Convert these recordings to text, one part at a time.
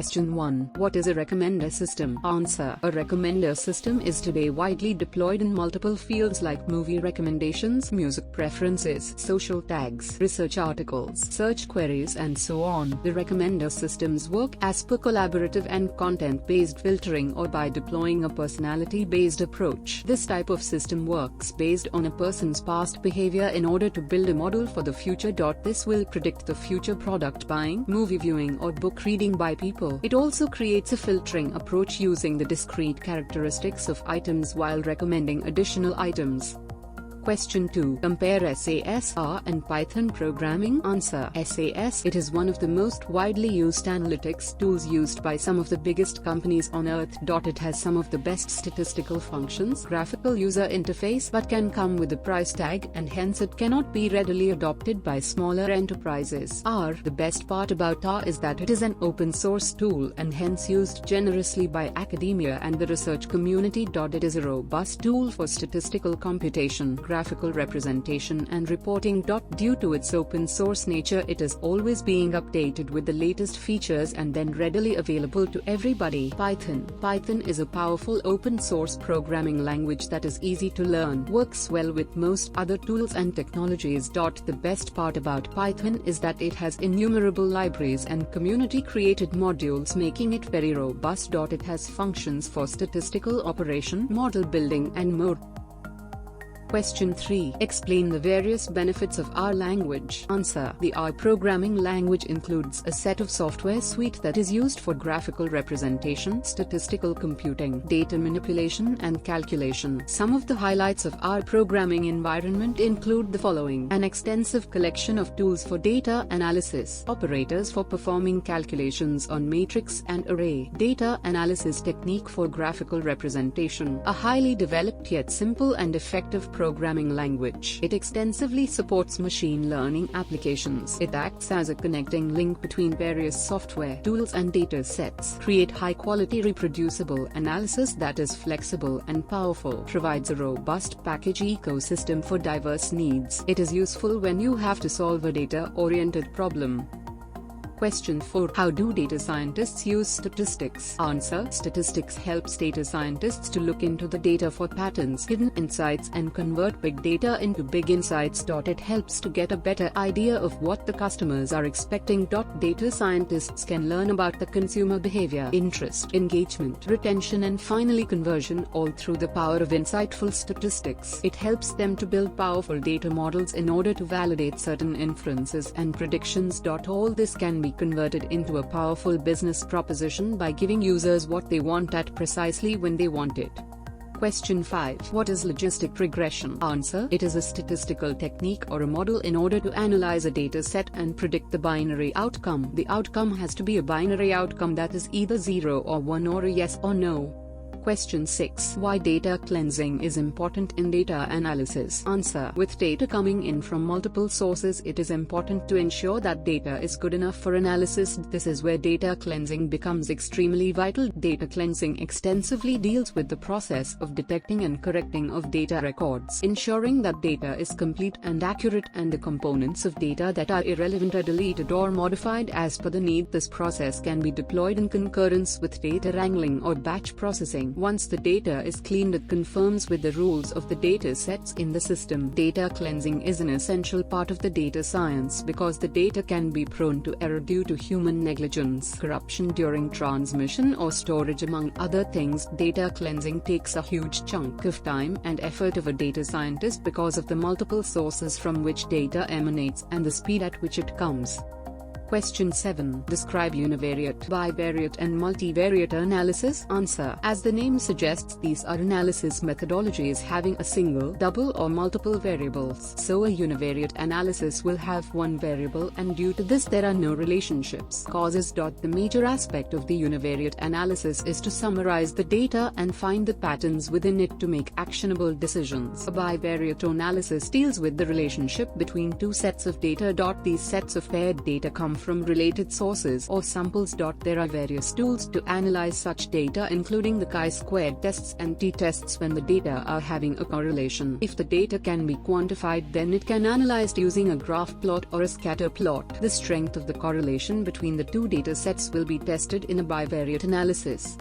Question 1. What is a recommender system? Answer. A recommender system is today widely deployed in multiple fields like movie recommendations, music preferences, social tags, research articles, search queries, and so on. The recommender systems work as per collaborative and content-based filtering or by deploying a personality-based approach. This type of system works based on a person's past behavior in order to build a model for the future. This will predict the future product buying, movie viewing, or book reading by people. It also creates a filtering approach using the discrete characteristics of items while recommending additional items. Question 2. Compare SAS, R, and Python programming. Answer. SAS. It is one of the most widely used analytics tools used by some of the biggest companies on earth. It has some of the best statistical functions, graphical user interface, but can come with a price tag, and hence it cannot be readily adopted by smaller enterprises. R. The best part about R is that it is an open source tool and hence used generously by academia and the research community. It is a robust tool for statistical computation, graphical representation, and reporting. Due to its open source nature, it is always being updated with the latest features and then readily available to everybody. Python. Python is a powerful open source programming language that is easy to learn, works well with most other tools and technologies. The best part about Python is that it has innumerable libraries and community created modules, making it very robust. It has functions for statistical operation, model building, and more. Question 3. Explain the various benefits of R language. Answer. The R programming language includes a set of software suite that is used for graphical representation, statistical computing, data manipulation, and calculation. Some of the highlights of R programming environment include the following: an extensive collection of tools for data analysis, operators for performing calculations on matrix and array, data analysis technique for graphical representation, a highly developed yet simple and effective programming language. It extensively supports machine learning applications. It acts as a connecting link between various software tools and data sets. Create high-quality reproducible analysis that is flexible and powerful. Provides a robust package ecosystem for diverse needs. It is useful when you have to solve a data-oriented problem. Question 4. How do data scientists use statistics? Answer. Statistics helps data scientists to look into the data for patterns, hidden insights, and convert big data into big insights. It helps to get a better idea of what the customers are expecting. Data scientists can learn about the consumer behavior, interest, engagement, retention, and finally conversion, all through the power of insightful statistics. It helps them to build powerful data models in order to validate certain inferences and predictions. All this can be converted into a powerful business proposition by giving users what they want at precisely when they want it. Question 5. What is logistic regression? Answer. It is a statistical technique or a model in order to analyze a data set and predict the binary outcome. The outcome has to be a binary outcome that is either 0 or 1 or a yes or no. Question 6. Why data cleansing is important in data analysis? Answer. With data coming in from multiple sources, it is important to ensure that data is good enough for analysis. This is where data cleansing becomes extremely vital. Data cleansing extensively deals with the process of detecting and correcting of data records, ensuring that data is complete and accurate and the components of data that are irrelevant are deleted or modified as per the need. This process can be deployed in concurrence with data wrangling or batch processing. Once the data is cleaned, it conforms with the rules of the data sets in the system. Data cleansing is an essential part of the data science because the data can be prone to error due to human negligence, corruption during transmission or storage, among other things. Data cleansing takes a huge chunk of time and effort of a data scientist because of the multiple sources from which data emanates and the speed at which it comes. Question 7. Describe univariate, bivariate, and multivariate analysis. Answer. As the name suggests, these are analysis methodologies having a single, double, or multiple variables. So a univariate analysis will have one variable, and due to this there are no relationships. Causes. The major aspect of the univariate analysis is to summarize the data and find the patterns within it to make actionable decisions. A bivariate analysis deals with the relationship between two sets of data. These sets of paired data come from related sources or samples. There are various tools to analyze such data, including the chi-squared tests and t-tests when the data are having a correlation. If the data can be quantified, then it can analyzed using a graph plot or a scatter plot. The strength of the correlation between the two data sets will be tested in a bivariate analysis.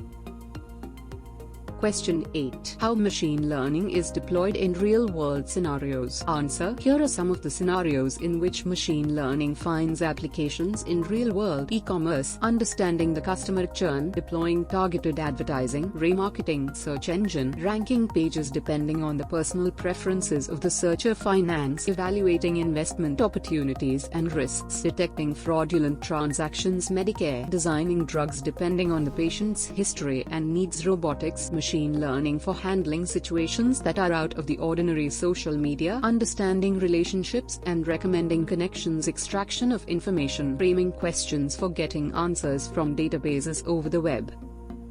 Question 8. How machine learning is deployed in real-world scenarios? Answer. Here are some of the scenarios in which machine learning finds applications in real-world e-commerce: understanding the customer churn, deploying targeted advertising, remarketing, search engine ranking pages depending on the personal preferences of the searcher, finance, evaluating investment opportunities and risks, detecting fraudulent transactions, Medicare, designing drugs depending on the patient's history and needs, robotics, machine learning for handling situations that are out of the ordinary, social media, understanding relationships and recommending connections, extraction of information, framing questions for getting answers from databases over the web.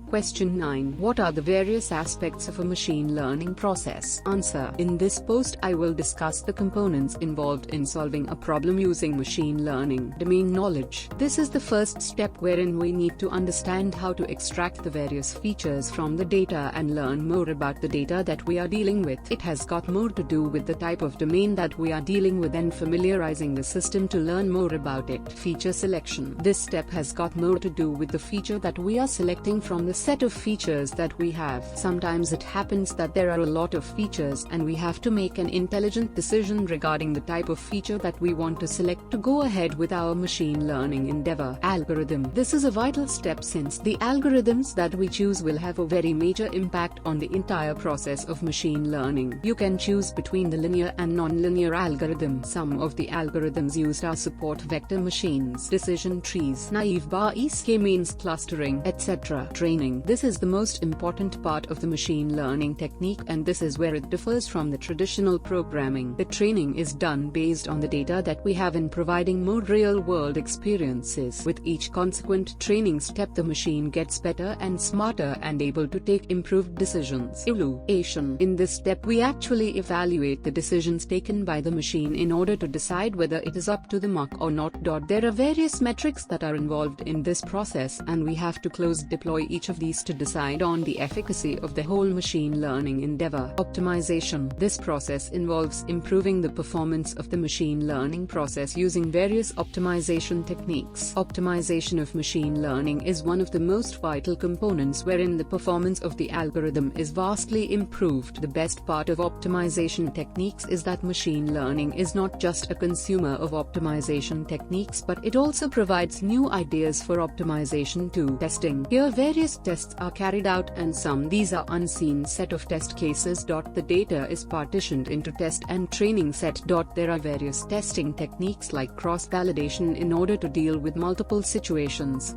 Question 9. What are the various aspects of a machine learning process? Answer. In this post I will discuss the components involved in solving a problem using machine learning. Domain knowledge. This is the first step wherein we need to understand how to extract the various features from the data and learn more about the data that we are dealing with. It has got more to do with the type of domain that we are dealing with and familiarizing the system to learn more about it. Feature selection. This step has got more to do with the feature that we are selecting from the set of features that we have. Sometimes it happens that there are a lot of features and we have to make an intelligent decision regarding the type of feature that we want to select to go ahead with our machine learning endeavor. Algorithm. This is a vital step since the algorithms that we choose will have a very major impact on the entire process of machine learning. You can choose between the linear and non-linear algorithm. Some of the algorithms used are support vector machines, decision trees, naive Bayes k-means clustering, etc. Training. This is the most important part of the machine learning technique, and this is where it differs from the traditional programming. The training is done based on the data that we have in providing more real-world experiences. With each consequent training step, the machine gets better and smarter and able to take improved decisions. Evaluation. In this step, we actually evaluate the decisions taken by the machine in order to decide whether it is up to the mark or not. There are various metrics that are involved in this process, and we have to close deploy each of these to decide on the efficacy of the whole machine learning endeavor. Optimization. This process involves improving the performance of the machine learning process using various optimization techniques. Optimization of machine learning is one of the most vital components wherein the performance of the algorithm is vastly improved. The best part of optimization techniques is that machine learning is not just a consumer of optimization techniques, but it also provides new ideas for optimization too. Testing. Here various tests are carried out, and these are unseen set of test cases. The data is partitioned into test and training set. There are various testing techniques like cross-validation in order to deal with multiple situations.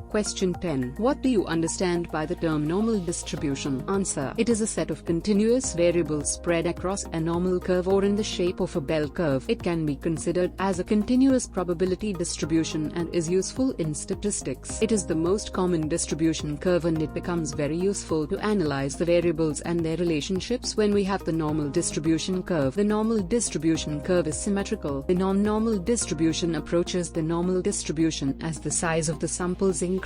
Question 10. What do you understand by the term normal distribution? Answer. It is a set of continuous variables spread across a normal curve or in the shape of a bell curve. It can be considered as a continuous probability distribution and is useful in statistics. It is the most common distribution curve, and it becomes very useful to analyze the variables and their relationships when we have the normal distribution curve. The normal distribution curve is symmetrical. The non-normal distribution approaches the normal distribution as the size of the samples increases.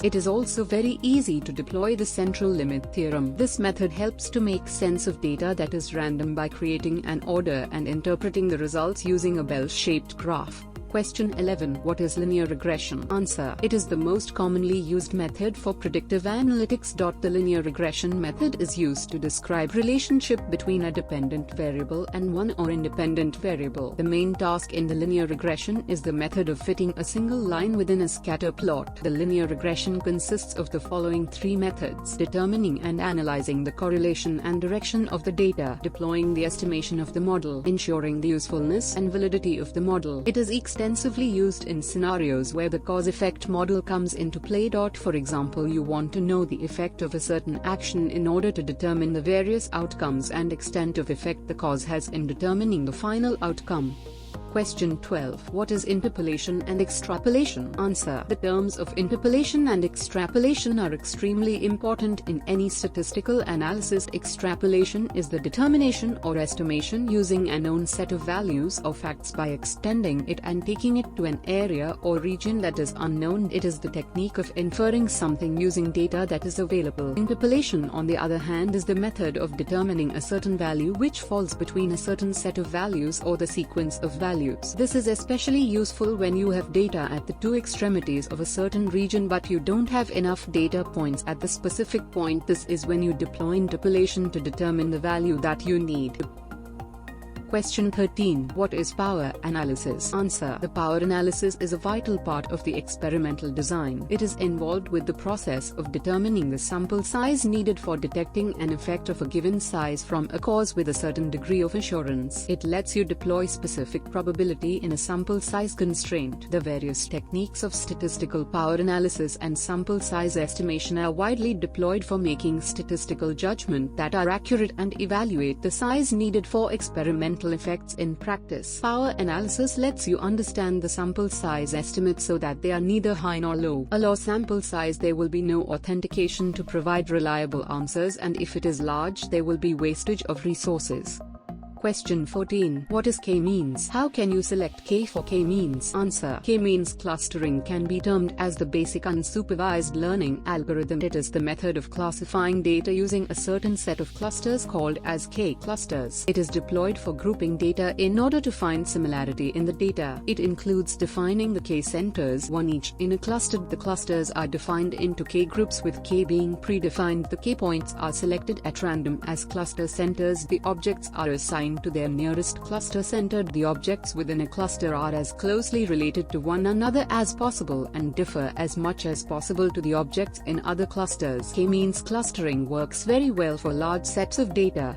It is also very easy to deploy the central limit theorem. This method helps to make sense of data that is random by creating an order and interpreting the results using a bell-shaped graph. Question 11. What is linear regression? Answer. It is the most commonly used method for predictive analytics. The linear regression method is used to describe relationship between a dependent variable and one or independent variable. The main task in the linear regression is the method of fitting a single line within a scatter plot. The linear regression consists of the following three methods: determining and analyzing the correlation and direction of the data, deploying the estimation of the model, ensuring the usefulness and validity of the model. It is extensively used in scenarios where the cause-effect model comes into play. For example, you want to know the effect of a certain action in order to determine the various outcomes and extent of effect the cause has in determining the final outcome. Question 12. What is interpolation and extrapolation? Answer. The terms of interpolation and extrapolation are extremely important in any statistical analysis. Extrapolation is the determination or estimation using a known set of values or facts by extending it and taking it to an area or region that is unknown. It is the technique of inferring something using data that is available. Interpolation, on the other hand, is the method of determining a certain value which falls between a certain set of values or the sequence of values. This is especially useful when you have data at the two extremities of a certain region but you don't have enough data points at the specific point. This is when you deploy interpolation to determine the value that you need. Question 13. What is power analysis? Answer. The power analysis is a vital part of the experimental design. It is involved with the process of determining the sample size needed for detecting an effect of a given size from a cause with a certain degree of assurance. It lets you deploy specific probability in a sample size constraint. The various techniques of statistical power analysis and sample size estimation are widely deployed for making statistical judgment that are accurate and evaluate the size needed for experimental effects in practice. Power analysis lets you understand the sample size estimate so that they are neither high nor low. A low sample size, there will be no authentication to provide reliable answers, and if it is large, there will be wastage of resources. Question 14. What is k-means? How can you select k for k-means? Answer. K-means clustering can be termed as the basic unsupervised learning algorithm. It is the method of classifying data using a certain set of clusters called as k-clusters. It is deployed for grouping data in order to find similarity in the data. It includes defining the k-centers, one each, in a cluster. The clusters are defined into k-groups with k being predefined. The k-points are selected at random as cluster centers. The objects are assigned to their nearest cluster center. The objects within a cluster are as closely related to one another as possible and differ as much as possible to the objects in other clusters. K-means clustering works very well for large sets of data.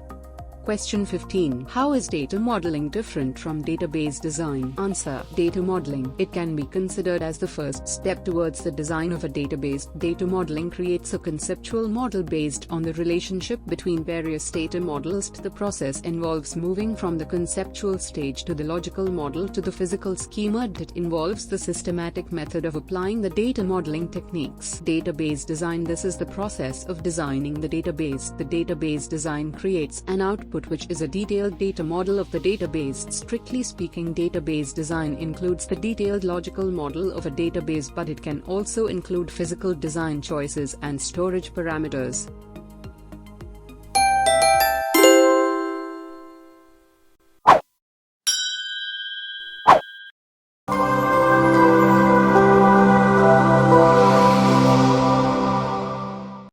Question 15. How is data modeling different from database design? Answer. Data modeling. It can be considered as the first step towards the design of a database. Data modeling creates a conceptual model based on the relationship between various data models. The process involves moving from the conceptual stage to the logical model to the physical schema. It involves the systematic method of applying the data modeling techniques. Database design. This is the process of designing the database. The database design creates an output which is a detailed data model of the database. Strictly speaking, database design includes the detailed logical model of a database, but it can also include physical design choices and storage parameters.